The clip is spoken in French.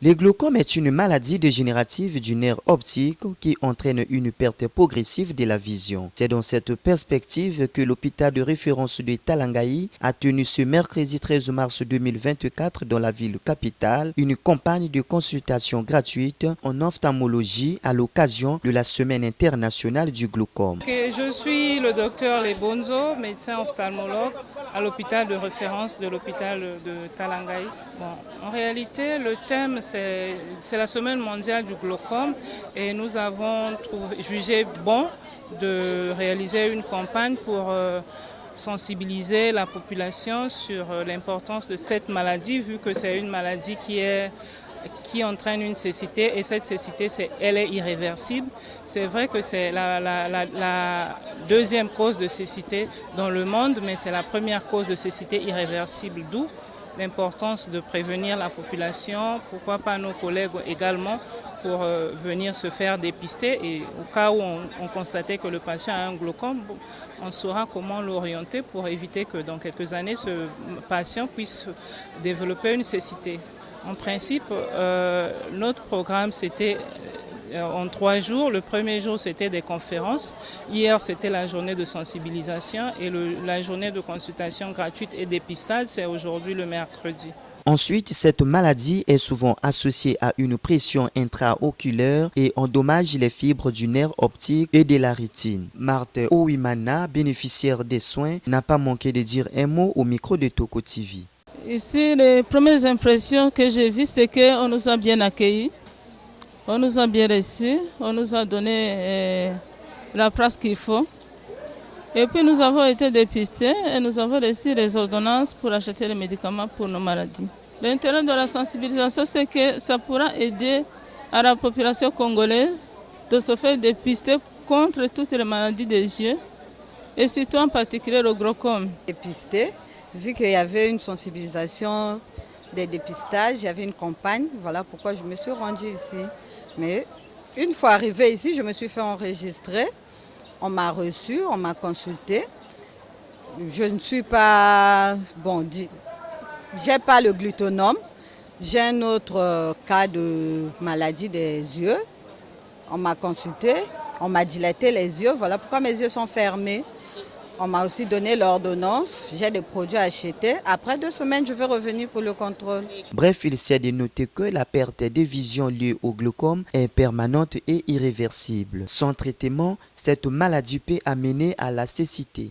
Le glaucome est une maladie dégénérative du nerf optique qui entraîne une perte progressive de la vision. C'est dans cette perspective que l'hôpital de référence de Talangaï a tenu ce mercredi 13 mars 2024 dans la ville capitale une campagne de consultation gratuite en ophtalmologie à l'occasion de la Semaine internationale du glaucome. Je suis le docteur Lebonzo, médecin ophtalmologue à l'hôpital de référence de l'hôpital de Talangaï. En réalité, le thème c'est la Semaine mondiale du glaucome et nous avons jugé bon de réaliser une campagne pour sensibiliser la population sur l'importance de cette maladie, vu que c'est une maladie qui entraîne une cécité et cette cécité, elle est irréversible. C'est vrai que c'est la deuxième cause de cécité dans le monde, mais c'est la première cause de cécité irréversible, d'où l'importance de prévenir la population, pourquoi pas nos collègues également, pour venir se faire dépister et au cas où on constatait que le patient a un glaucome, on saura comment l'orienter pour éviter que dans quelques années, ce patient puisse développer une cécité. En principe, notre programme, c'était en 3 jours. Le premier jour, c'était des conférences. Hier, c'était la journée de sensibilisation et la journée de consultation gratuite et dépistage, c'est aujourd'hui le mercredi. Ensuite, cette maladie est souvent associée à une pression intraoculaire et endommage les fibres du nerf optique et de la rétine. Marthe Ouimana, bénéficiaire des soins, n'a pas manqué de dire un mot au micro de Toko TV. Ici, les premières impressions que j'ai vues, c'est qu'on nous a bien accueillis, on nous a bien reçus, on nous a donné la place qu'il faut. Et puis nous avons été dépistés et nous avons reçu les ordonnances pour acheter les médicaments pour nos maladies. L'intérêt de la sensibilisation, c'est que ça pourra aider à la population congolaise de se faire dépister contre toutes les maladies des yeux et surtout en particulier le glaucome. Dépister, vu qu'il y avait une sensibilisation des dépistages, il y avait une campagne, voilà pourquoi je me suis rendue ici. Mais une fois arrivée ici, je me suis fait enregistrer. On m'a reçu, on m'a consulté. Je ne suis pas, j'ai pas le glutonome. J'ai un autre cas de maladie des yeux. On m'a consulté, on m'a dilaté les yeux. Voilà pourquoi mes yeux sont fermés. On m'a aussi donné l'ordonnance. J'ai des produits achetés. Après 2 semaines, je vais revenir pour le contrôle. Bref, il s'est de noter que la perte de vision liée au glaucome est permanente et irréversible. Sans traitement, cette maladie peut amener à la cécité.